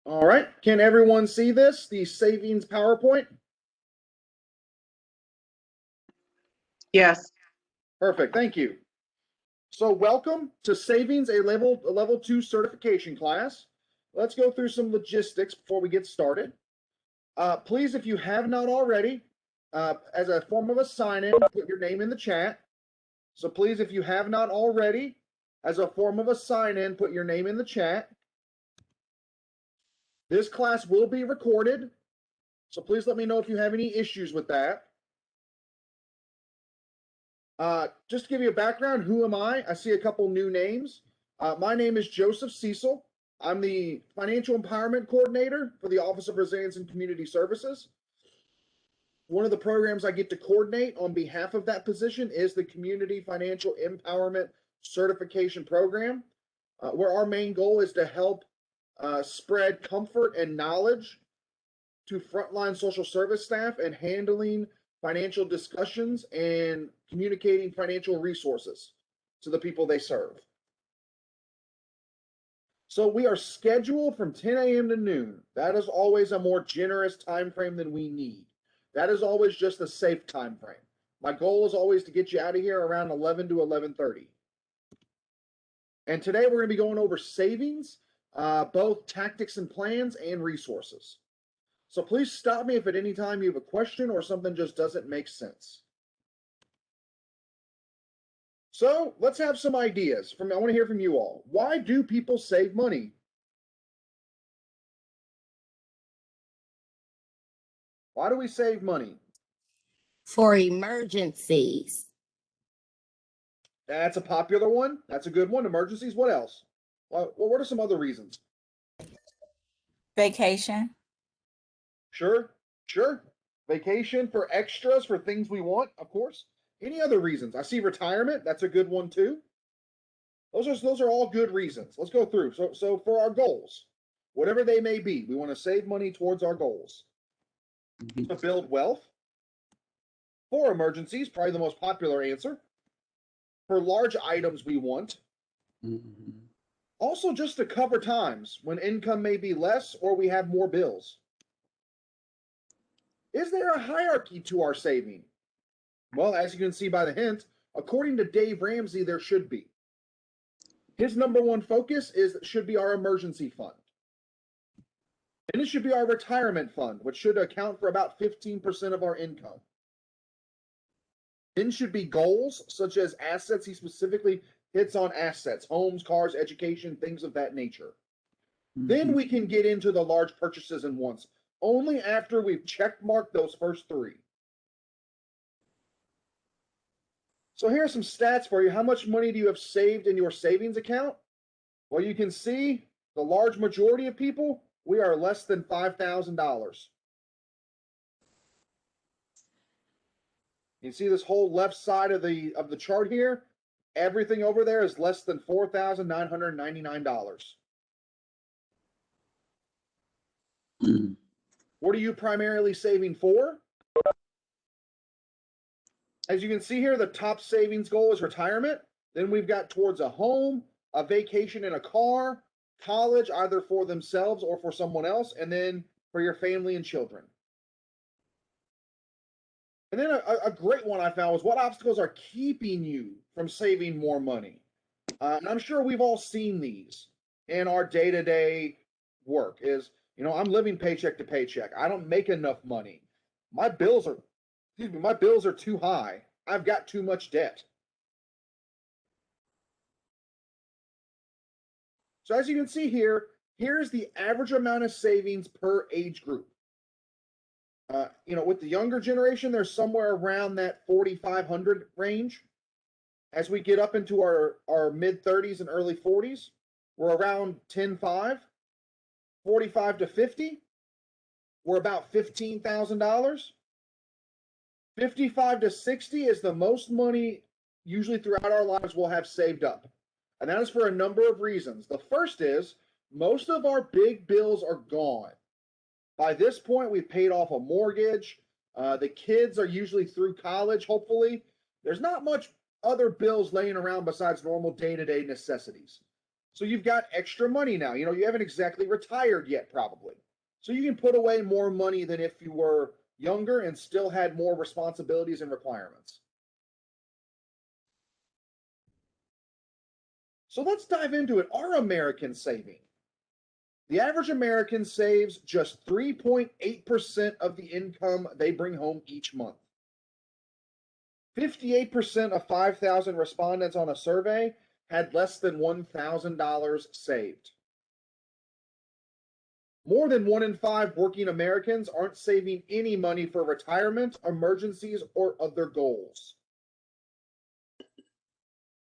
All right, can everyone see this, the savings PowerPoint? Yes. Perfect, thank you. So welcome to Savings, a level 2 certification class. Let's go through some logistics before we get started. Please, if you have not already, as a form of a sign-in, put your name in the chat. So please, if you have not already, as a form of a sign-in, put your name in the chat. This class will be recorded, so please let me know if you have any issues with that. Just to give you a background, who am I? I see a couple new names. My name is Joseph Cecil. I'm the Financial Empowerment Coordinator for the Office of Resilience and Community Services. One of the programs I get to coordinate on behalf of that position is the Community Financial Empowerment Certification Program, where our main goal is to help spread comfort and knowledge to frontline social service staff and handling financial discussions and communicating financial resources to the people they serve. So we are scheduled from 10 a.m. to noon. That is always a more generous time frame than we need. That is always just a safe time frame. My goal is always to get you out of here around 11 to 11:30. And today we're going to be going over savings, both tactics and plans and resources. So please stop me if at any time you have a question or something just doesn't make sense. So let's have some ideas. I want to hear from you all. Why do people save money? Why do we save money? For emergencies. That's a popular one. That's a good one. Emergencies. What else? Well, what are some other reasons? Vacation. Sure. Vacation, for extras, for things we want, of course. Any other reasons? I see retirement. That's a good one too. Those are all good reasons. Let's go through. So for our goals, whatever they may be, we want to save money towards our goals. To build wealth. For emergencies, probably the most popular answer. For large items we want. Also just to cover times when income may be less or we have more bills. Is there a hierarchy to our saving? Well, as you can see by the hint, according to Dave Ramsey, there should be. His number one focus should be our emergency fund. And it should be our retirement fund, which should account for about 15% of our income. Then should be goals, such as assets. He specifically hits on assets, homes, cars, education, things of that nature. Then we can get into the large purchases and wants, only after we've checkmarked those first three. So here are some stats for you. How much money do you have saved in your savings account? Well, you can see the large majority of people, we are less than $5,000. You see this whole left side of the chart here? Everything over there is less than $4,999. What are you primarily saving for? As you can see here, the top savings goal is retirement. Then we've got towards a home, a vacation in a car, college, either for themselves or for someone else, and then for your family and children. And then a great one I found was, what obstacles are keeping you from saving more money? And I'm sure we've all seen these in our day-to-day work is, I'm living paycheck to paycheck. I don't make enough money. My bills are too high. I've got too much debt. So as you can see here, here's the average amount of savings per age group. With the younger generation, they're somewhere around that 4,500 range. As we get up into our mid 30s and early 40s, we're around 10.5. 45 to 50, we're about $15,000. 55 to 60 is the most money usually throughout our lives we'll have saved up. And that is for a number of reasons. The first is most of our big bills are gone. By this point, we've paid off a mortgage. The kids are usually through college, hopefully. There's not much other bills laying around besides normal day-to-day necessities. So you've got extra money now. You know, you haven't exactly retired yet, probably. So you can put away more money than if you were younger and still had more responsibilities and requirements. So let's dive into it. Are Americans saving? The average American saves just 3.8% of the income they bring home each month. 58% of 5,000 respondents on a survey had less than $1,000 saved. More than 1 in 5 working Americans aren't saving any money for retirement, emergencies, or other goals.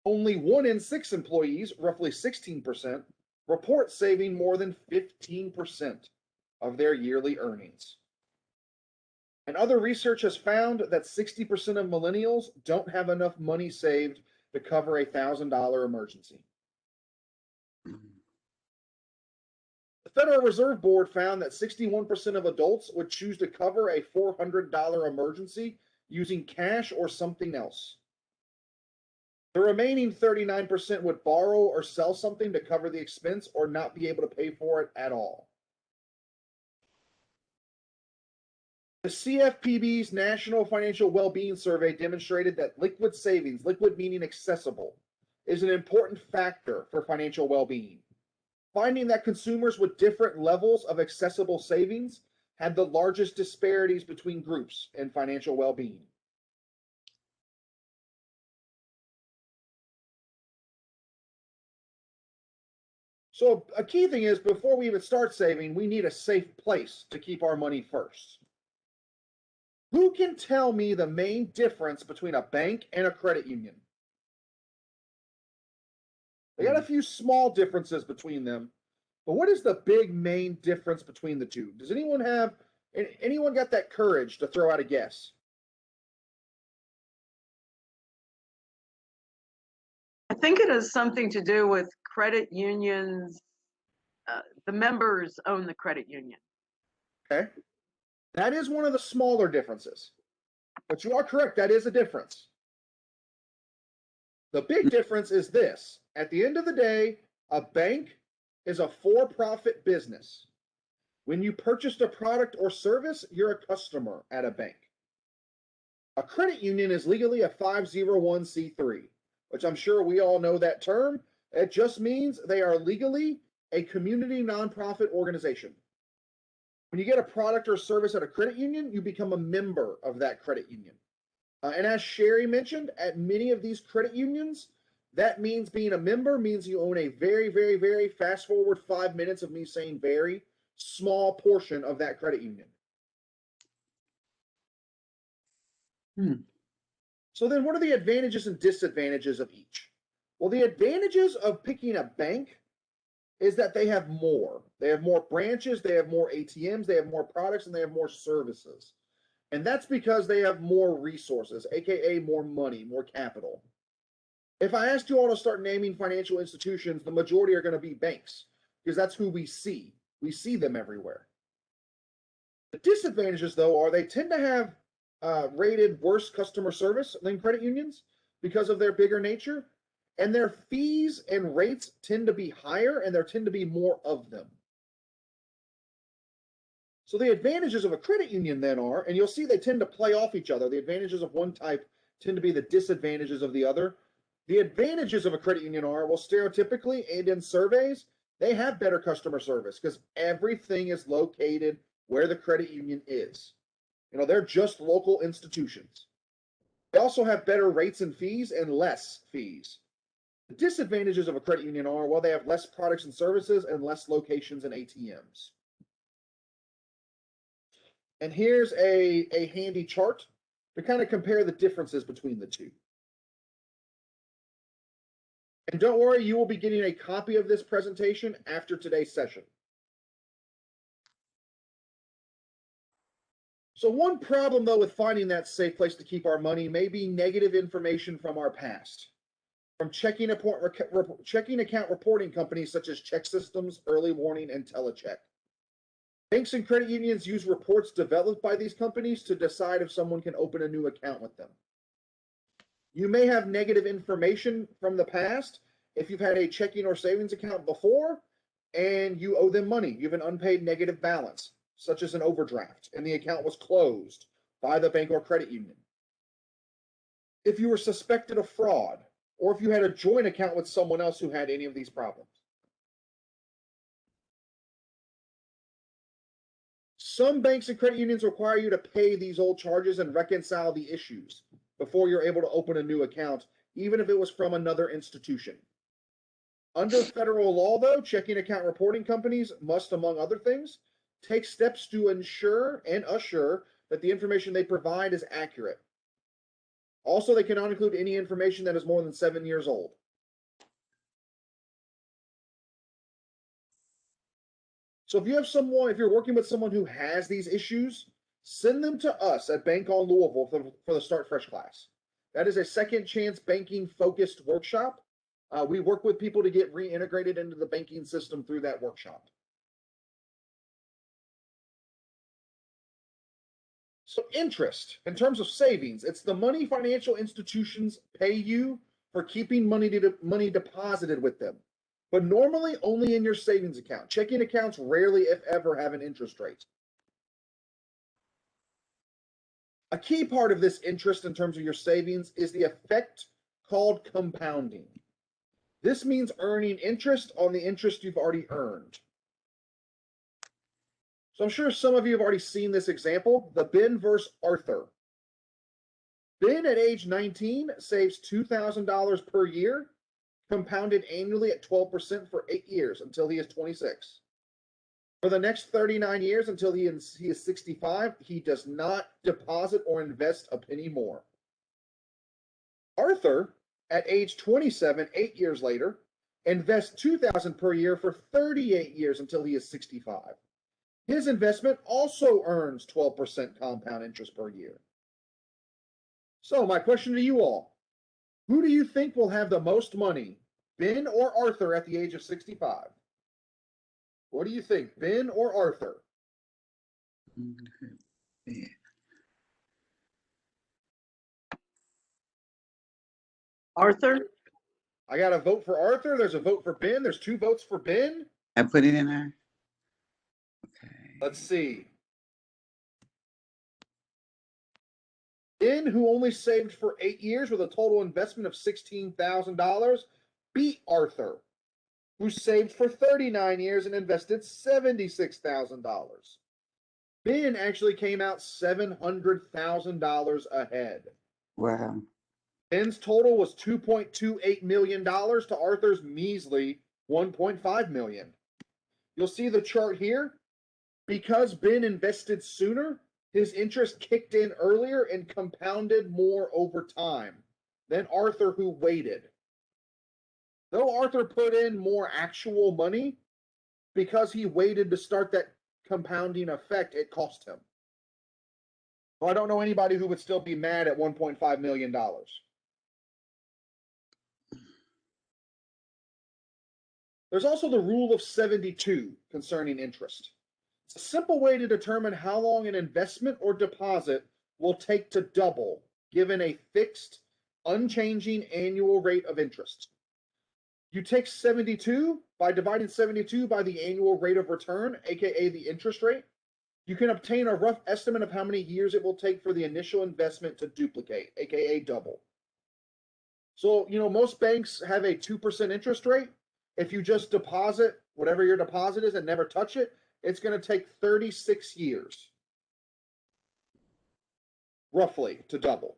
Only 1 in 6 employees, roughly 16%, report saving more than 15% of their yearly earnings. And other research has found that 60% of millennials don't have enough money saved to cover a $1,000 emergency. The Federal Reserve Board found that 61% of adults would choose to cover a $400 emergency using cash or something else. The remaining 39% would borrow or sell something to cover the expense or not be able to pay for it at all. The CFPB's National Financial Wellbeing Survey demonstrated that liquid savings, liquid meaning accessible, is an important factor for financial well-being. Finding that consumers with different levels of accessible savings had the largest disparities between groups in financial well-being. So a key thing is, before we even start saving, we need a safe place to keep our money first. Who can tell me the main difference between a bank and a credit union? They got a few small differences between them, but what is the big main difference between the two? Does anyone got that courage to throw out a guess? I think it has something to do with credit unions. The members own the credit union. Okay. That is one of the smaller differences. But you are correct, that is a difference. The big difference is this. At the end of the day, a bank is a for-profit business. When you purchased a product or service, you're a customer at a bank. A credit union is legally a 501c3, which I'm sure we all know that term. It just means they are legally a community nonprofit organization. When you get a product or service at a credit union, you become a member of that credit union. And as Sherry mentioned, at many of these credit unions, that means being a member means you own a very, very, very fast forward 5 minutes of me saying very small portion of that credit union. So then what are the advantages and disadvantages of each? Well, the advantages of picking a bank is that they have more. They have more branches, they have more ATMs, they have more products, and they have more services. And that's because they have more resources, aka more money, more capital. If I asked you all to start naming financial institutions, the majority are going to be banks, because that's who we see. We see them everywhere. The disadvantages, though, are they tend to have rated worse customer service than credit unions because of their bigger nature. And their fees and rates tend to be higher, and there tend to be more of them. So the advantages of a credit union then are, and you'll see they tend to play off each other. The advantages of one type tend to be the disadvantages of the other. The advantages of a credit union are, well, stereotypically and in surveys, they have better customer service because everything is located where the credit union is. You know, they're just local institutions. They also have better rates and fees and less fees. The disadvantages of a credit union are, well, they have less products and services and less locations and ATMs. And here's a handy chart to kind of compare the differences between the two. And don't worry, you will be getting a copy of this presentation after today's session. So one problem, though, with finding that safe place to keep our money may be negative information from our past. From checking account reporting companies such as ChexSystems, Early Warning, and Telecheck. Banks and credit unions use reports developed by these companies to decide if someone can open a new account with them. You may have negative information from the past, if you've had a checking or savings account before and you owe them money, you have an unpaid negative balance, such as an overdraft, and the account was closed by the bank or credit union. If you were suspected of fraud, or if you had a joint account with someone else who had any of these problems. Some banks and credit unions require you to pay these old charges and reconcile the issues before you're able to open a new account, even if it was from another institution. Under federal law, though, checking account reporting companies must, among other things, take steps to ensure and assure that the information they provide is accurate. Also, they cannot include any information that is more than 7 years old. So if you're working with someone who has these issues, send them to us at Bank on Louisville for the Start Fresh class. That is a second chance banking focused workshop. We work with people to get reintegrated into the banking system through that workshop. So interest, in terms of savings, it's the money financial institutions pay you for keeping money deposited with them, but normally only in your savings account. Checking accounts rarely, if ever, have an interest rate. A key part of this interest in terms of your savings is the effect called compounding. This means earning interest on the interest you've already earned. So I'm sure some of you have already seen this example, the Ben versus Arthur. Ben at age 19 saves $2,000 per year, compounded annually at 12% for 8 years until he is 26. For the next 39 years until he is 65, he does not deposit or invest a penny more. Arthur, at age 27, 8 years later, invests $2,000 per year for 38 years until he is 65. His investment also earns 12% compound interest per year. So my question to you all, who do you think will have the most money, Ben or Arthur at the age of 65? What do you think, Ben or Arthur? Arthur? I got a vote for Arthur. There's a vote for Ben. There's 2 votes for Ben. I put it in there. Okay. Let's see. Ben, who only saved for 8 years with a total investment of $16,000, beat Arthur, who saved for 39 years and invested $76,000. Ben actually came out $700,000 ahead. Wow. Ben's total was $2.28 million to Arthur's measly $1.5 million. You'll see the chart here. Because Ben invested sooner, his interest kicked in earlier and compounded more over time than Arthur, who waited. Though Arthur put in more actual money, because he waited to start that compounding effect, it cost him. So I don't know anybody who would still be mad at $1.5 million. There's also the rule of 72 concerning interest. It's a simple way to determine how long an investment or deposit will take to double, given a fixed, unchanging annual rate of interest. You take 72 by dividing 72 by the annual rate of return, aka the interest rate. You can obtain a rough estimate of how many years it will take for the initial investment to duplicate, aka double. So, most banks have a 2% interest rate. If you just deposit whatever your deposit is and never touch it, it's going to take 36 years, roughly, to double.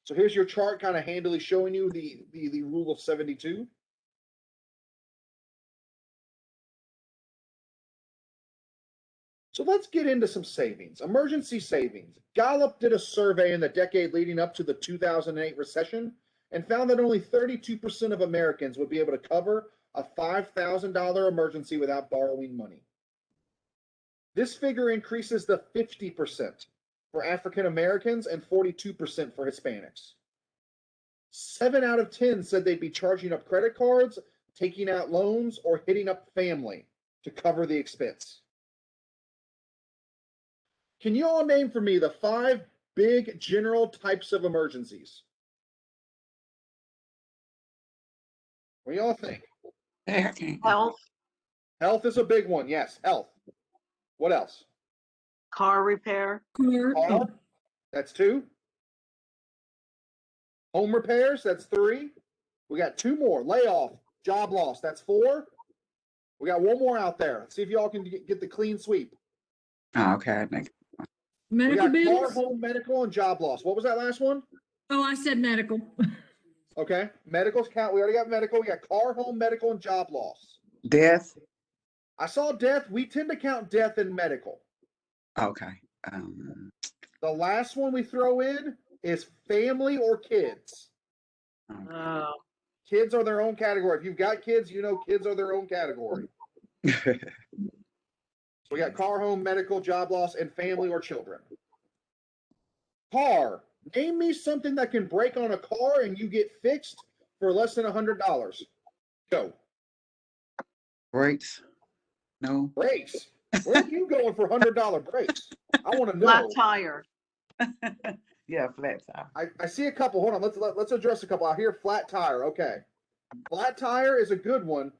So here's your chart kind of handily showing you the rule of 72. So let's get into some savings. Emergency savings. Gallup did a survey in the decade leading up to the 2008 recession and found that only 32% of Americans would be able to cover a $5,000 emergency without borrowing money. This figure increases to 50% for African Americans and 42% for Hispanics. 7 out of 10 said they'd be charging up credit cards, taking out loans, or hitting up family to cover the expense. Can you all name for me the 5 big general types of emergencies? What do y'all think? Hey, I can't. Health, Health is a big one. Yes, health. What else? car repair, Car, that's 2. Home repairs, that's 3. We got 2 more. Layoff, job loss, that's 4. We got 1 more out there. Let's see if y'all can get the clean sweep. Oh, okay. We Medical got car, bills? home, medical, and job loss. What was that last one? Oh, I said medical. Okay, medicals count. We already got medical. We got car, home, medical, and job loss. Death. I saw death. We tend to count death in medical. Okay. The last one we throw in is family or kids. Okay. oh, Kids are their own category. If you've got kids, you know kids are their own category. So we got car, home, medical, job loss, and family or children. Car. Name me something that can break on a car and you get fixed for less than $100. Go. Brakes. No. Brakes. Where are you going for $100 brakes? I want to flat know. tire. Yeah, flat tire. I see a couple. Hold on. Let's address a couple. I hear flat tire. Okay. Flat tire is a good one,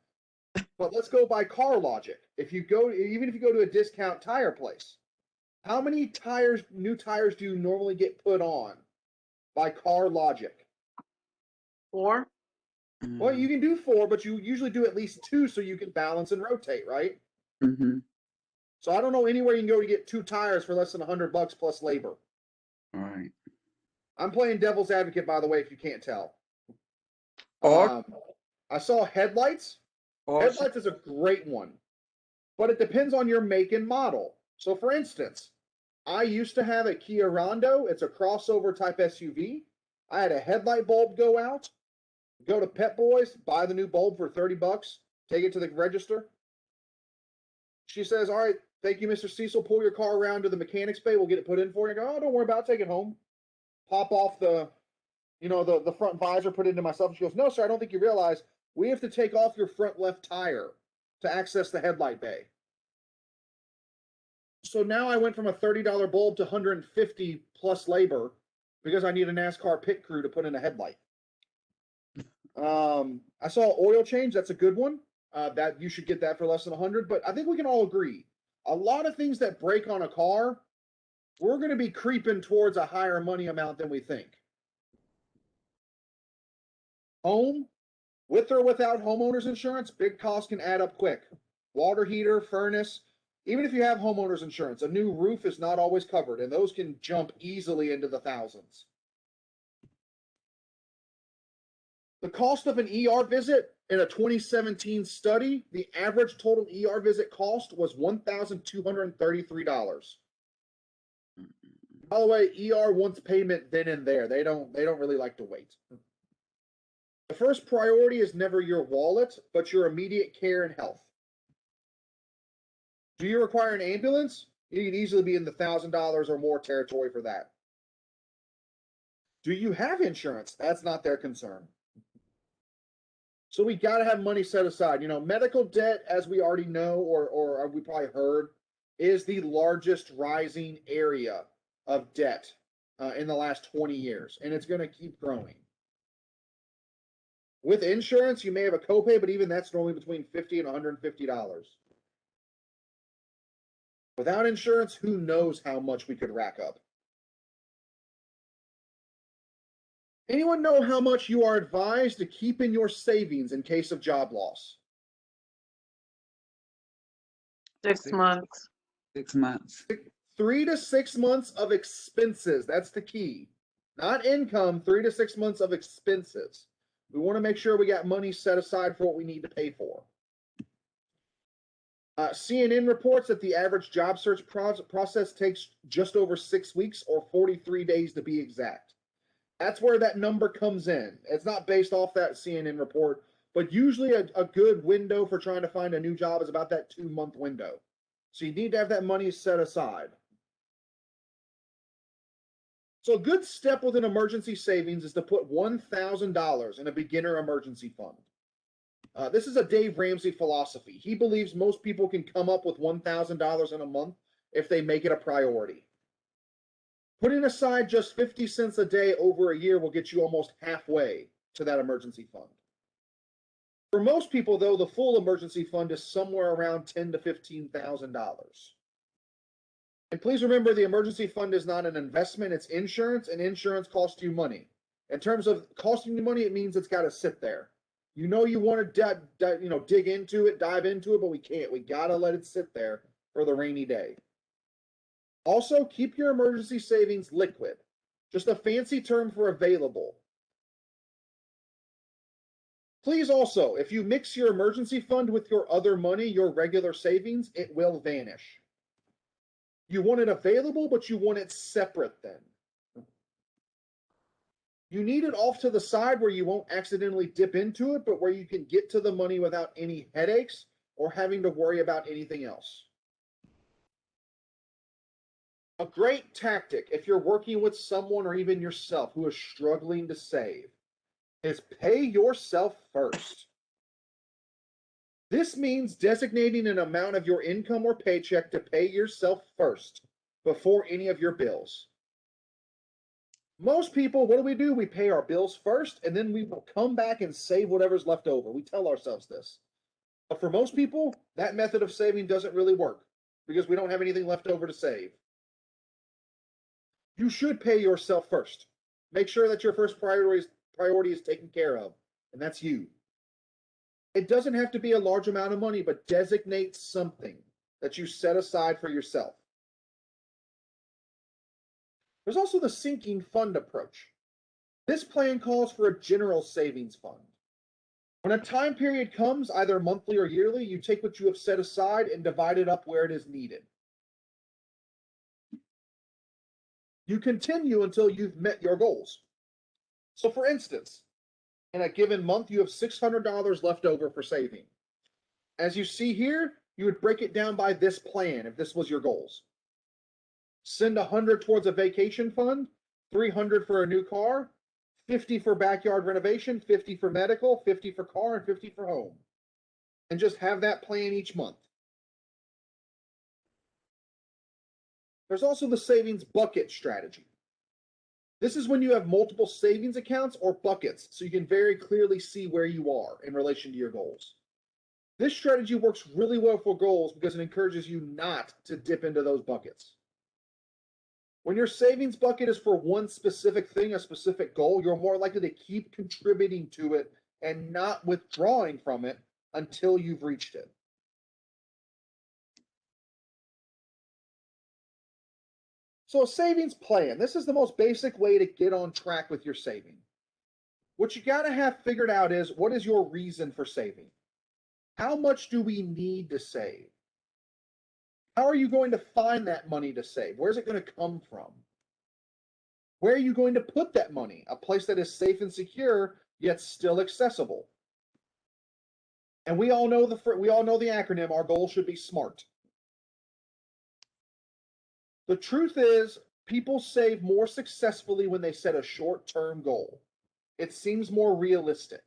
but let's go by car logic. Even if you go to a discount tire place, how many new tires do you normally get put on by car logic? 4, Well, you can do 4, but you usually do at least 2 so you can balance and rotate, right? Mm-hmm. So I don't know anywhere you can go to get 2 tires for less than $100 plus labor. All right. I'm playing devil's advocate, by the way, if you can't tell. Or I saw headlights. Headlights is a great one, but it depends on your make and model. So, for instance, I used to have a Kia Rondo. It's a crossover type SUV. I had a headlight bulb go out. Go to Pep Boys, buy the new bulb for $30. Take it to the register. She says, "All right, thank you, Mr. Cecil. Pull your car around to the mechanics bay. We'll get it put in for you." I go, "Oh, don't worry about it. Take it home." Pop off the front visor, put it into myself. And she goes, "No, sir, I don't think you realize we have to take off your front left tire to access the headlight bay." So now I went from a $30 bulb to $150 plus labor because I need a NASCAR pit crew to put in a headlight. I saw oil change. That's a good one. That you should get that for less than $100. But I think we can all agree, a lot of things that break on a car, we're going to be creeping towards a higher money amount than we think. Home, with or without homeowners insurance, big costs can add up quick. Water heater, furnace, even if you have homeowners insurance, a new roof is not always covered, and those can jump easily into the thousands. The cost of an ER visit in a 2017 study, the average total ER visit cost was $1,233. By the way, ER wants payment then and there. They don't really like to wait. The first priority is never your wallet, but your immediate care and health. Do you require an ambulance? You can easily be in the $1,000 or more territory for that. Do you have insurance? That's not their concern. So we got to have money set aside. Medical debt, as we already know, or we probably heard, is the largest rising area of debt in the last 20 years, and it's going to keep growing. With insurance, you may have a copay, but even that's normally between $50 and $150. Without insurance, who knows how much we could rack up? Anyone know how much you are advised to keep in your savings in case of job loss? 6 months. 6 months. 3 to 6 months of expenses. That's the key. Not income, 3 to 6 months of expenses. We want to make sure we got money set aside for what we need to pay for. CNN reports that the average job search process takes just over 6 weeks or 43 days to be exact. That's where that number comes in. It's not based off that CNN report, but usually a good window for trying to find a new job is about that 2-month window. So you need to have that money set aside. So a good step with an emergency savings is to put $1,000 in a beginner emergency fund. This is a Dave Ramsey philosophy. He believes most people can come up with $1,000 in a month if they make it a priority. Putting aside just 50 cents a day over a year will get you almost halfway to that emergency fund. For most people, though, the full emergency fund is somewhere around $10,000 to $15,000. And please remember, the emergency fund is not an investment, it's insurance, and insurance costs you money. In terms of costing you money, it means it's got to sit there. You know you want to dig into it, dive into it, but we can't. We got to let it sit there for the rainy day. Also, keep your emergency savings liquid. Just a fancy term for available. Please also, if you mix your emergency fund with your other money, your regular savings, it will vanish. You want it available, but you want it separate then. You need it off to the side where you won't accidentally dip into it, but where you can get to the money without any headaches or having to worry about anything else. A great tactic, if you're working with someone or even yourself who is struggling to save, is pay yourself first. This means designating an amount of your income or paycheck to pay yourself first before any of your bills. Most people, what do? We pay our bills first, and then we will come back and save whatever's left over. We tell ourselves this. But for most people, that method of saving doesn't really work because we don't have anything left over to save. You should pay yourself first. Make sure that your first priority is taken care of, and that's you. It doesn't have to be a large amount of money, but designate something that you set aside for yourself. There's also the sinking fund approach. This plan calls for a general savings fund. When a time period comes, either monthly or yearly, you take what you have set aside and divide it up where it is needed. You continue until you've met your goals. So for instance, in a given month, you have $600 left over for saving. As you see here, you would break it down by this plan if this was your goals. Send $100 towards a vacation fund, $300 for a new car, $50 for backyard renovation, $50 for medical, $50 for car, and $50 for home. And just have that plan each month. There's also the savings bucket strategy. This is when you have multiple savings accounts or buckets, so you can very clearly see where you are in relation to your goals. This strategy works really well for goals because it encourages you not to dip into those buckets. When your savings bucket is for one specific thing, a specific goal, you're more likely to keep contributing to it and not withdrawing from it until you've reached it. So a savings plan, this is the most basic way to get on track with your saving. What you got to have figured out is, what is your reason for saving? How much do we need to save? How are you going to find that money to save? Where's it going to come from? Where are you going to put that money? A place that is safe and secure, yet still accessible. And we all know the acronym. Our goal should be SMART. The truth is, people save more successfully when they set a short-term goal. It seems more realistic.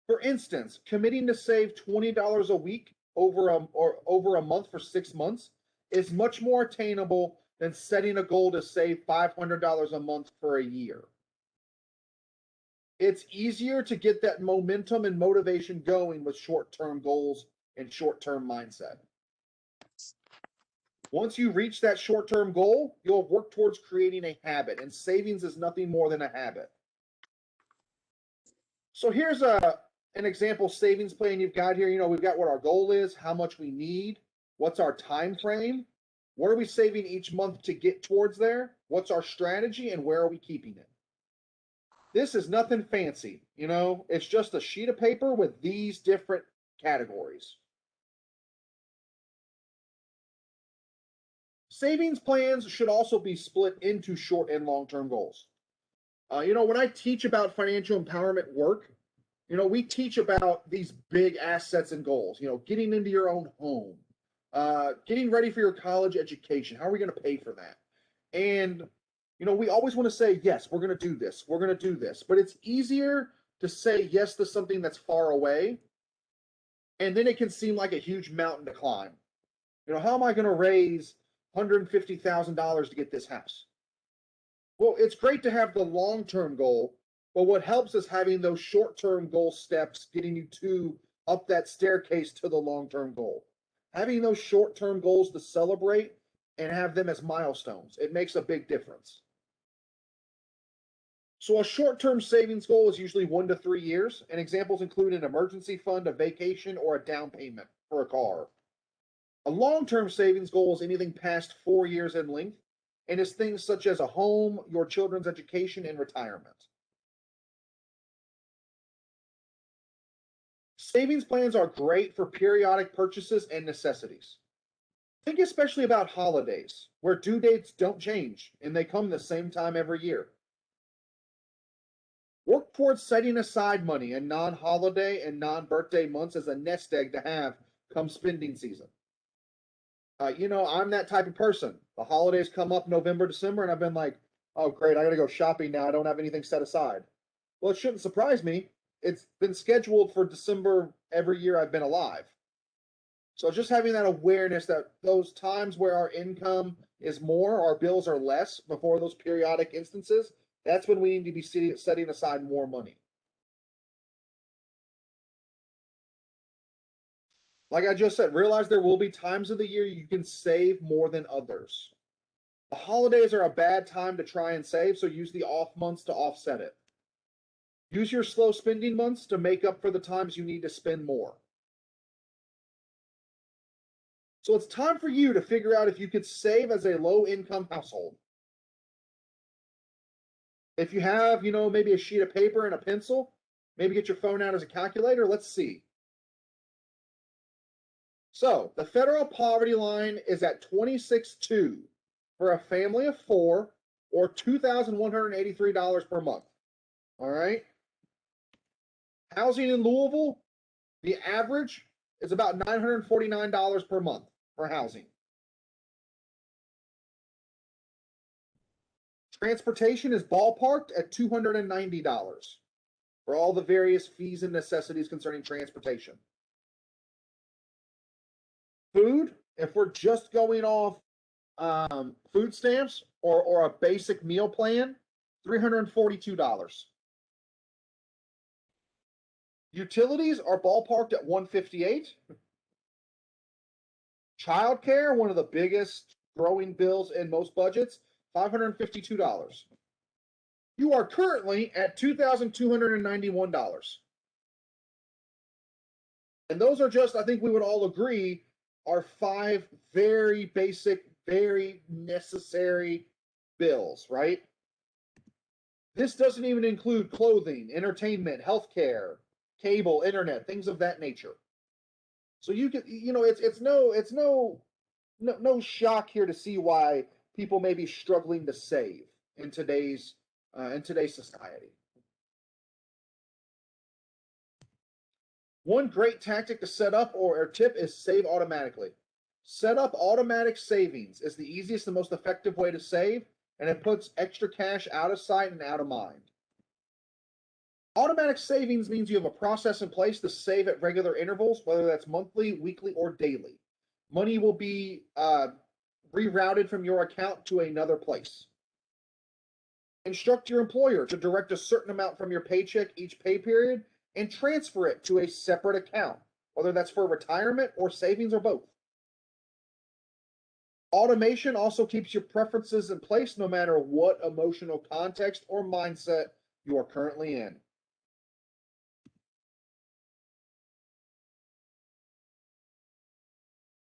For instance, committing to save $20 a week over a month for 6 months is much more attainable than setting a goal to save $500 a month for a year. It's easier to get that momentum and motivation going with short-term goals and short-term mindset. Once you reach that short-term goal, you'll work towards creating a habit, and savings is nothing more than a habit. So here's an example savings plan you've got here. We've got what our goal is, how much we need, what's our time frame, what are we saving each month to get towards there, what's our strategy, and where are we keeping it. This is nothing fancy, it's just a sheet of paper with these different categories. Savings plans should also be split into short and long-term goals. When I teach about financial empowerment work, we teach about these big assets and goals, getting into your own home, getting ready for your college education. How are we going to pay for that? And, we always want to say, yes, we're going to do this. We're going to do this. But it's easier to say yes to something that's far away. And then it can seem like a huge mountain to climb. How am I going to raise $150,000 to get this house? Well, it's great to have the long-term goal, But what helps is having those short-term goal steps getting you up that staircase to the long-term goal. Having those short-term goals to celebrate and have them as milestones, it makes a big difference. So a short-term savings goal is usually 1 to 3 years, and examples include an emergency fund, a vacation, or a down payment for a car. A long-term savings goal is anything past 4 years in length, and is things such as a home, your children's education, and retirement. Savings plans are great for periodic purchases and necessities. Think especially about holidays, where due dates don't change and they come the same time every year. Work towards setting aside money in non-holiday and non-birthday months as a nest egg to have come spending season. I'm that type of person. The holidays come up November, December, and I've been like, oh, great, I got to go shopping now. I don't have anything set aside. Well, it shouldn't surprise me. It's been scheduled for December every year I've been alive. So just having that awareness that those times where our income is more, our bills are less before those periodic instances, that's when we need to be setting aside more money. Like I just said, realize there will be times of the year you can save more than others. The holidays are a bad time to try and save, so use the off months to offset it. Use your slow spending months to make up for the times you need to spend more. So it's time for you to figure out if you could save as a low-income household. If you have, maybe a sheet of paper and a pencil, maybe get your phone out as a calculator. Let's see. So the federal poverty line is at $26,200 for a family of 4, or $2,183 per month. All right. Housing in Louisville, the average is about $949 per month for housing. Transportation is ballparked at $290 for all the various fees and necessities concerning transportation. Food, if we're just going off food stamps or a basic meal plan, $342. Utilities are ballparked at $158. Childcare, one of the biggest growing bills in most budgets, $552. You are currently at $2,291. And those are just, I think we would all agree, are 5 very basic, very necessary bills, right? This doesn't even include clothing, entertainment, healthcare, cable, internet, things of that nature. So you can, it's no shock here to see why people may be struggling to save in today's society. One great tactic to set up or tip is save automatically. Set up automatic savings is the easiest and most effective way to save, and it puts extra cash out of sight and out of mind. Automatic savings means you have a process in place to save at regular intervals, whether that's monthly, weekly, or daily. Money will be rerouted from your account to another place. Instruct your employer to direct a certain amount from your paycheck each pay period and transfer it to a separate account, whether that's for retirement or savings or both. Automation also keeps your preferences in place no matter what emotional context or mindset you are currently in.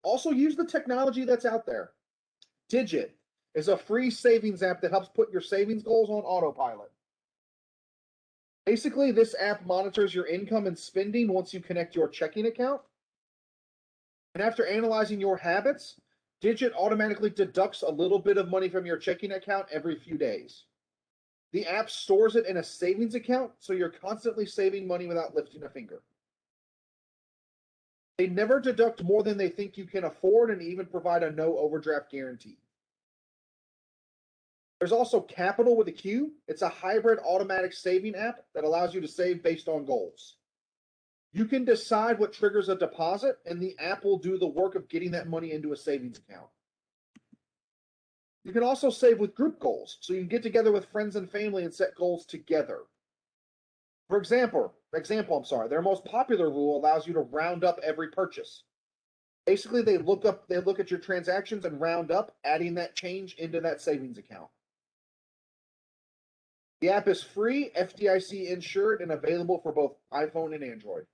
Also, use the technology that's out there. Digit is a free savings app that helps put your savings goals on autopilot. Basically, this app monitors your income and spending once you connect your checking account. And after analyzing your habits, Digit automatically deducts a little bit of money from your checking account every few days. The app stores it in a savings account, so you're constantly saving money without lifting a finger. They never deduct more than they think you can afford and even provide a no overdraft guarantee. There's also Capital with a Q. It's a hybrid automatic saving app that allows you to save based on goals. You can decide what triggers a deposit, and the app will do the work of getting that money into a savings account. You can also save with group goals, so you can get together with friends and family and set goals together. For example, I'm sorry, their most popular rule allows you to round up every purchase. Basically, they look at your transactions and round up, adding that change into that savings account. The app is free, FDIC insured, and available for both iPhone and Android.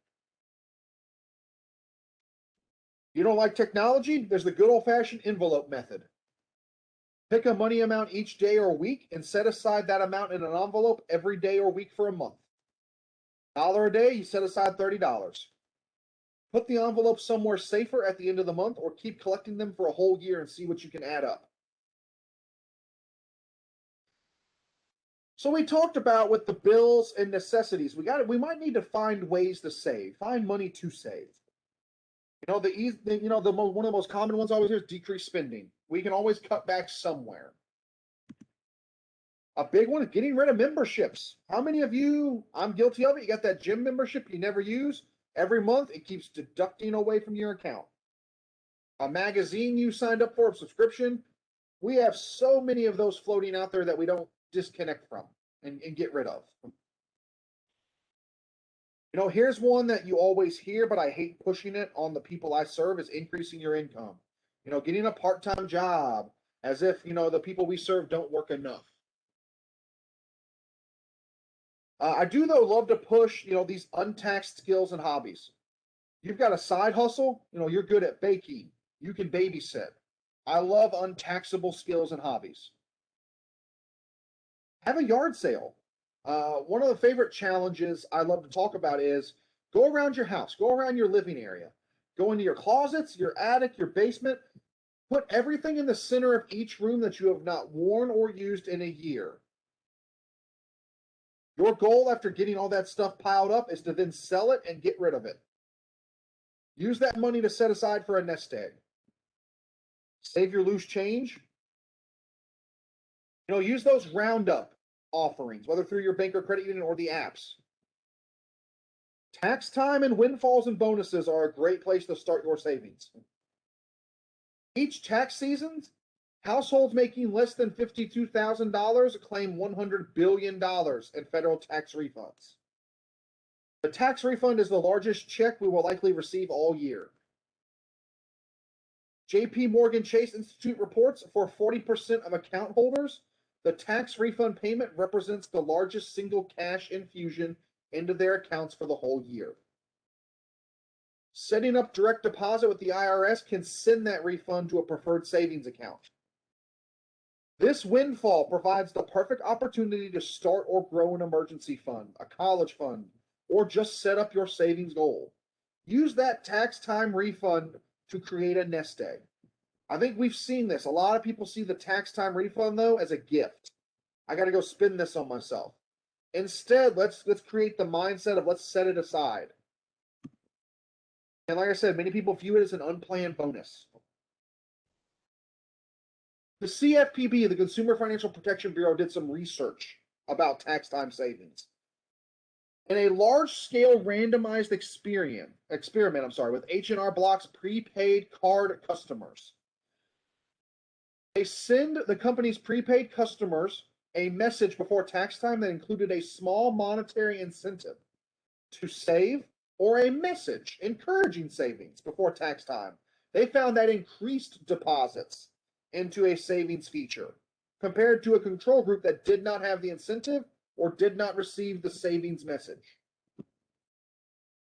You don't like technology? There's the good old-fashioned envelope method. Pick a money amount each day or week and set aside that amount in an envelope every day or week for a month. $1 a day, you set aside $30. Put the envelope somewhere safer at the end of the month or keep collecting them for a whole year and see what you can add up. So we talked about with the bills and necessities, we might need to find ways to save, find money to save. One of the most common ones I always hear is decrease spending. We can always cut back somewhere. A big one is getting rid of memberships. How many of you, I'm guilty of it, you got that gym membership you never use? Every month, it keeps deducting away from your account. A magazine you signed up for, a subscription. We have so many of those floating out there that we don't disconnect from and get rid of. Here's one that you always hear, but I hate pushing it on the people I serve, is increasing your income. Getting a part-time job, as if, the people we serve don't work enough. I do, though, love to push, these untaxed skills and hobbies. You've got a side hustle, you're good at baking. You can babysit. I love untaxable skills and hobbies. Have a yard sale. One of the favorite challenges I love to talk about is go around your house, go around your living area, go into your closets, your attic, your basement, put everything in the center of each room that you have not worn or used in a year. Your goal after getting all that stuff piled up is to then sell it and get rid of it. Use that money to set aside for a nest egg. Save your loose change. Use those roundup offerings, whether through your bank or credit union or the apps. Tax time and windfalls and bonuses are a great place to start your savings. Each tax season, households making less than $52,000 claim $100 billion in federal tax refunds. The tax refund is the largest check we will likely receive all year. JP Morgan Chase Institute reports for 40% of account holders, the tax refund payment represents the largest single cash infusion into their accounts for the whole year. Setting up direct deposit with the IRS can send that refund to a preferred savings account. This windfall provides the perfect opportunity to start or grow an emergency fund, a college fund, or just set up your savings goal. Use that tax time refund to create a nest egg. I think we've seen this. A lot of people see the tax time refund, though, as a gift. I got to go spend this on myself. Instead, let's create the mindset of let's set it aside. And like I said, many people view it as an unplanned bonus. The CFPB, the Consumer Financial Protection Bureau, did some research about tax time savings. In a large-scale randomized experiment, with H&R Block's prepaid card customers, they send the company's prepaid customers a message before tax time that included a small monetary incentive to save or a message encouraging savings before tax time. They found that increased deposits into a savings feature compared to a control group that did not have the incentive or did not receive the savings message.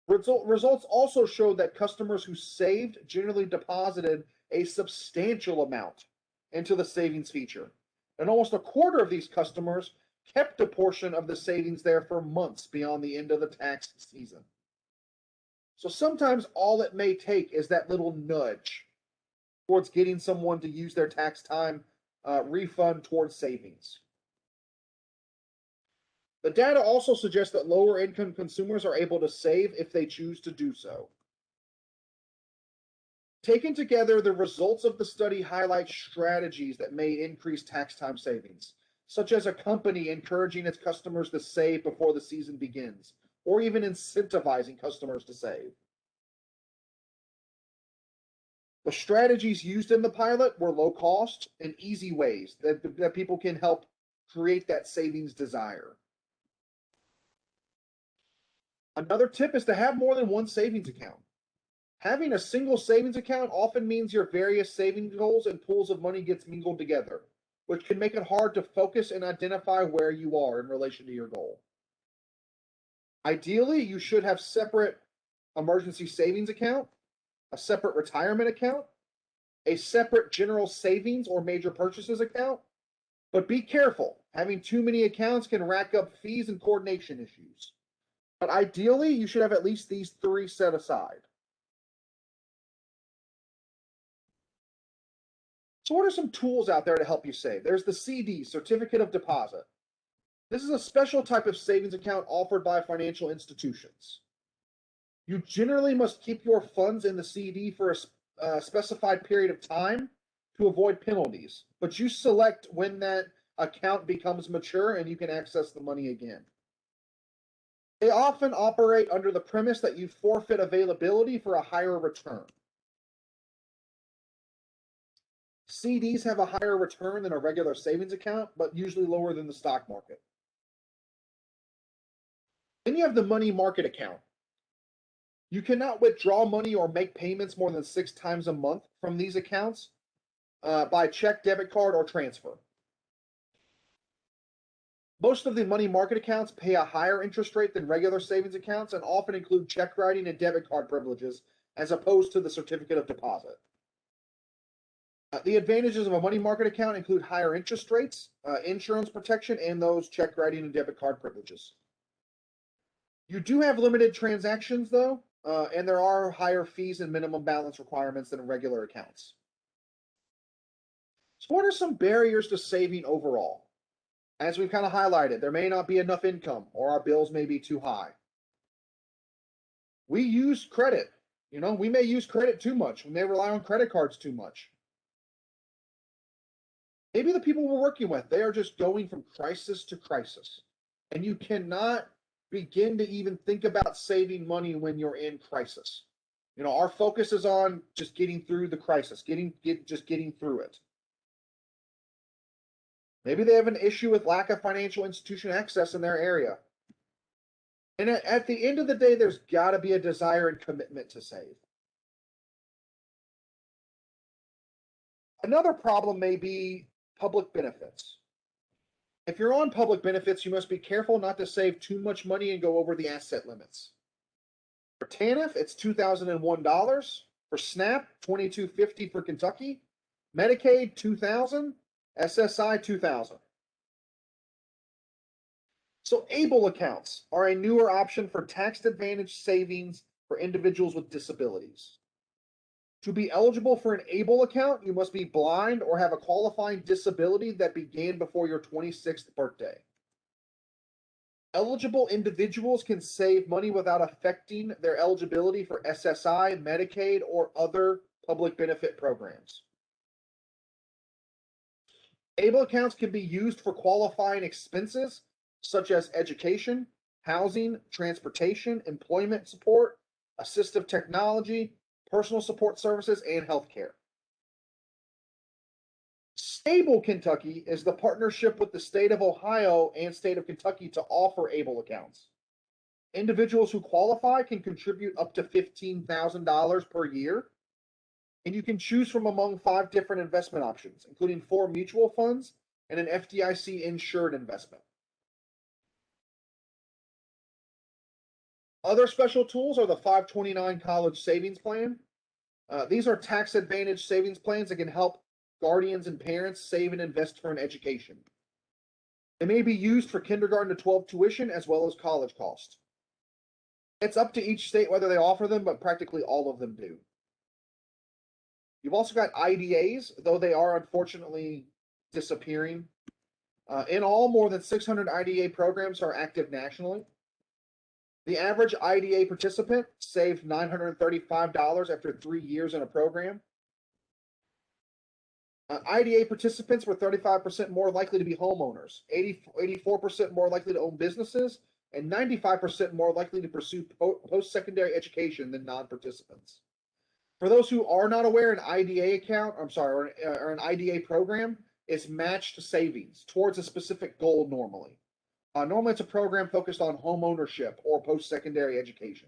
Results also showed that customers who saved generally deposited a substantial amount into the savings feature. And almost a quarter of these customers kept a portion of the savings there for months beyond the end of the tax season. So sometimes all it may take is that little nudge towards getting someone to use their tax time refund towards savings. The data also suggests that lower income consumers are able to save if they choose to do so. Taken together, the results of the study highlight strategies that may increase tax time savings, such as a company encouraging its customers to save before the season begins, or even incentivizing customers to save. The strategies used in the pilot were low cost and easy ways that people can help create that savings desire. Another tip is to have more than one savings account. Having a single savings account often means your various savings goals and pools of money gets mingled together, which can make it hard to focus and identify where you are in relation to your goal. Ideally, you should have separate emergency savings account, a separate retirement account, a separate general savings or major purchases account, but be careful. Having too many accounts can rack up fees and coordination issues. But ideally, you should have at least these three set aside. So what are some tools out there to help you save? There's the CD, Certificate of Deposit. This is a special type of savings account offered by financial institutions. You generally must keep your funds in the CD for a specified period of time to avoid penalties, but you select when that account becomes mature and you can access the money again. They often operate under the premise that you forfeit availability for a higher return. CDs have a higher return than a regular savings account, but usually lower than the stock market. Then you have the money market account. You cannot withdraw money or make payments more than 6 times a month from these accounts by check, debit card, or transfer. Most of the money market accounts pay a higher interest rate than regular savings accounts and often include check writing and debit card privileges as opposed to the certificate of deposit. The advantages of a money market account include higher interest rates, insurance protection, and those check writing and debit card privileges. You do have limited transactions though, and there are higher fees and minimum balance requirements than regular accounts. So what are some barriers to saving overall? As we've kind of highlighted, there may not be enough income or our bills may be too high. We use credit. We may use credit too much. We may rely on credit cards too much. Maybe the people we're working with, they are just going from crisis to crisis. And you cannot begin to even think about saving money when you're in crisis. Our focus is on just getting through the crisis, just getting through it. Maybe they have an issue with lack of financial institution access in their area. And at the end of the day, there's got to be a desire and commitment to save. Another problem may be public benefits. If you're on public benefits, you must be careful not to save too much money and go over the asset limits. For TANF, it's $2,001. For SNAP, $2,250 for Kentucky. Medicaid, $2,000. SSI, $2,000. So ABLE accounts are a newer option for tax-advantaged savings for individuals with disabilities. To be eligible for an ABLE account, you must be blind or have a qualifying disability that began before your 26th birthday. Eligible individuals can save money without affecting their eligibility for SSI, Medicaid, or other public benefit programs. ABLE accounts can be used for qualifying expenses such as education, housing, transportation, employment support, assistive technology, personal support services, and healthcare. Stable Kentucky is the partnership with the state of Ohio and state of Kentucky to offer ABLE accounts. Individuals who qualify can contribute up to $15,000 per year, and you can choose from among 5 different investment options, including 4 mutual funds and an FDIC insured investment. Other special tools are the 529 College Savings Plan. These are tax advantage savings plans that can help guardians and parents save and invest for an education. They may be used for kindergarten to 12 tuition as well as college costs. It's up to each state whether they offer them, but practically all of them do. You've also got IDAs, though they are unfortunately disappearing. In all, more than 600 IDA programs are active nationally. The average IDA participant saved $935 after 3 years in a program. IDA participants were 35% more likely to be homeowners, 84% more likely to own businesses, and 95% more likely to pursue post-secondary education than non-participants. For those who are not aware, an IDA account, or an IDA program is matched savings towards a specific goal normally. Normally, it's a program focused on home ownership or post-secondary education.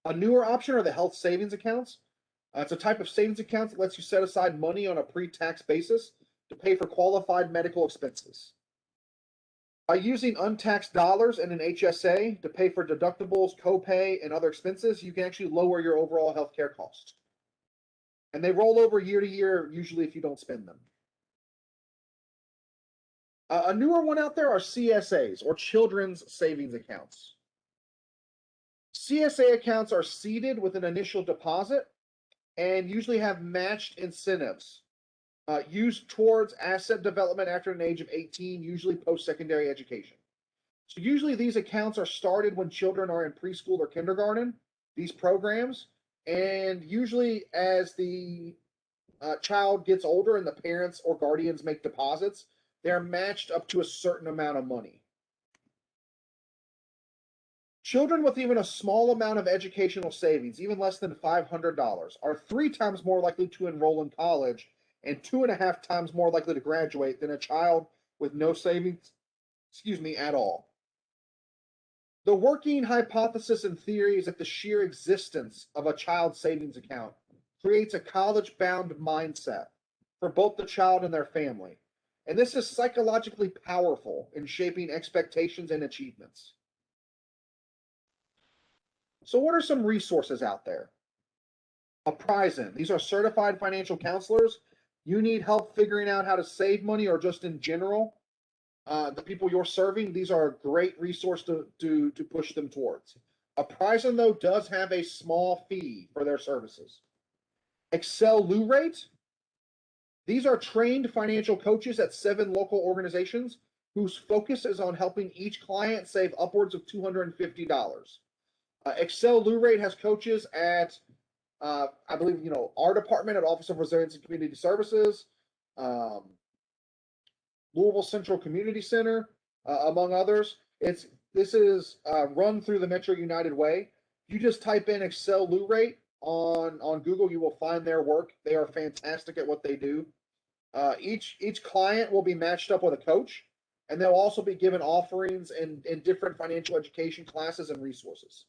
A newer option are the health savings accounts. It's a type of savings account that lets you set aside money on a pre-tax basis to pay for qualified medical expenses. By using untaxed dollars in an HSA to pay for deductibles, copay, and other expenses, you can actually lower your overall healthcare costs. And they roll over year to year, usually if you don't spend them. A newer one out there are CSAs, or Children's Savings Accounts. CSA accounts are seeded with an initial deposit and usually have matched incentives used towards asset development after an age of 18, usually post-secondary education. So usually these accounts are started when children are in preschool or kindergarten, these programs, and usually as the child gets older and the parents or guardians make deposits, they're matched up to a certain amount of money. Children with even a small amount of educational savings, even less than $500, are 3 times more likely to enroll in college and 2.5 times more likely to graduate than a child with no savings, at all. The working hypothesis and theory is that the sheer existence of a child savings account creates a college-bound mindset for both the child and their family. And this is psychologically powerful in shaping expectations and achievements. So what are some resources out there? Apprizin. These are certified financial counselors. You need help figuring out how to save money or just in general, the people you're serving, these are a great resource to push them towards. Apprizin, though, does have a small fee for their services. Accelerate. These are trained financial coaches at 7 local organizations whose focus is on helping each client save upwards of $250. Accelerate has coaches at, I believe, our department at Office of Resilience and Community Services, Louisville Central Community Center, among others. This is run through the Metro United Way. You just type in Accelerate on Google, you will find their work. They are fantastic at what they do. Each client will be matched up with a coach, and they'll also be given offerings in different financial education classes and resources.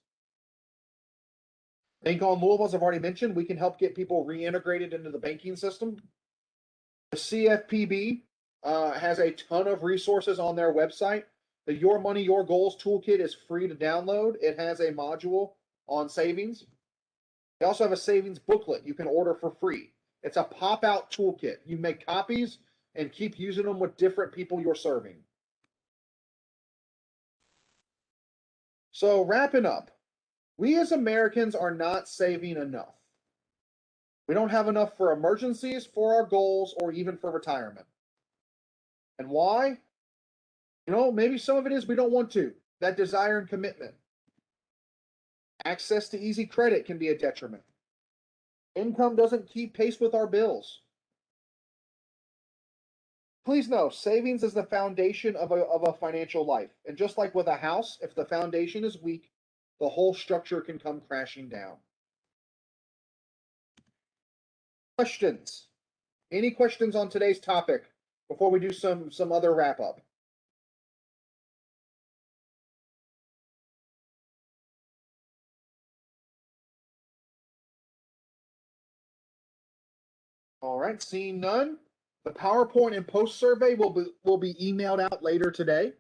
Bank on Louisville, as I've already mentioned, we can help get people reintegrated into the banking system. The CFPB has a ton of resources on their website. The Your Money, Your Goals toolkit is free to download. It has a module on savings. They also have a savings booklet you can order for free. It's a pop-out toolkit. You make copies and keep using them with different people you're serving. So wrapping up, we as Americans are not saving enough. We don't have enough for emergencies, for our goals, or even for retirement. And why? Maybe some of it is we don't want to. That desire and commitment. Access to easy credit can be a detriment. Income doesn't keep pace with our bills. Please know, savings is the foundation of a financial life. And just like with a house, if the foundation is weak, the whole structure can come crashing down. Questions? Any questions on today's topic before we do some other wrap up? All right, seeing none, the PowerPoint and post survey will be emailed out later today.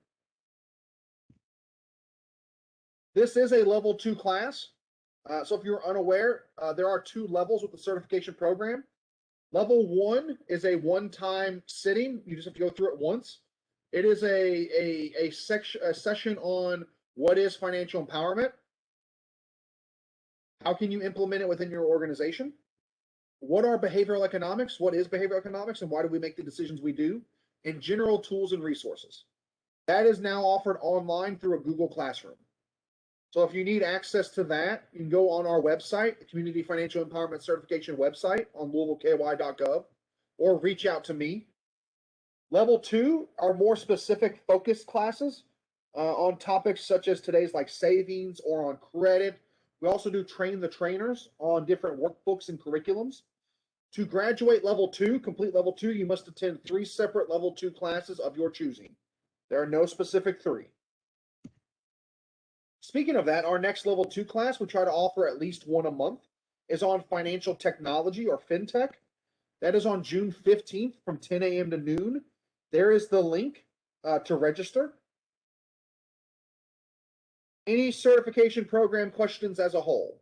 This is a level 2 class. So if you're unaware, there are 2 levels with the certification program. Level 1 is a one-time sitting. You just have to go through it once. It is a session on what is financial empowerment. How can you implement it within your organization? What are behavioral economics? What is behavioral economics, and why do we make the decisions we do? And general tools and resources. That is now offered online through a Google Classroom. So if you need access to that, you can go on our website, the Community Financial Empowerment Certification website on louisvilleky.gov, or reach out to me. Level 2 are more specific focused classes on topics such as today's, like savings or on credit. We also do train the trainers on different workbooks and curriculums To graduate level 2, complete level 2, you must attend 3 separate level 2 classes of your choosing. There are no specific 3. Speaking of that, our next level 2 class, we try to offer at least one a month, is on financial technology or fintech. That is on June 15th from 10 a.m. to noon. There is the link to register. Any certification program questions as a whole?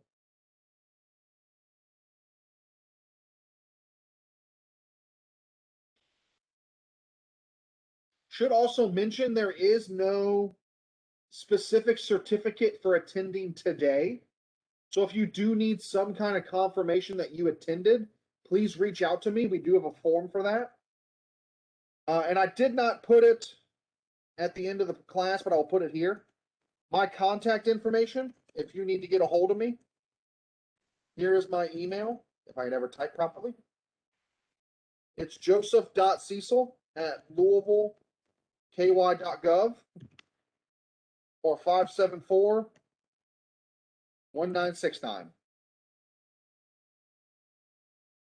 Should also mention there is no specific certificate for attending today. So if you do need some kind of confirmation that you attended, please reach out to me. We do have a form for that. And I did not put it at the end of the class, but I'll put it here. My contact information, if you need to get a hold of me, here is my email, if I never type properly. It's joseph.cecil@louisvilleky.gov or 574-1969.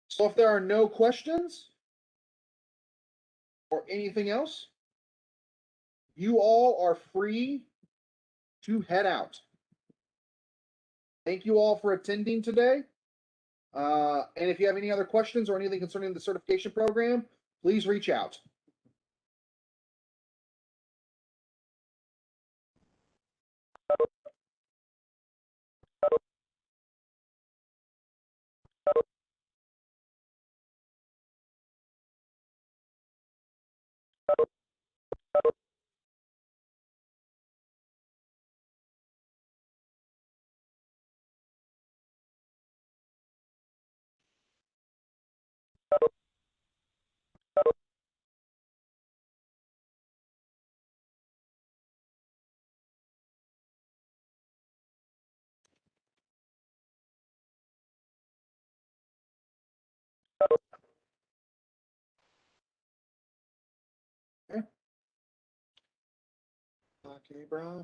So if there are no questions or anything else, you all are free to head out. Thank you all for attending today. And if you have any other questions or anything concerning the certification program, please reach out. Okay, Brian.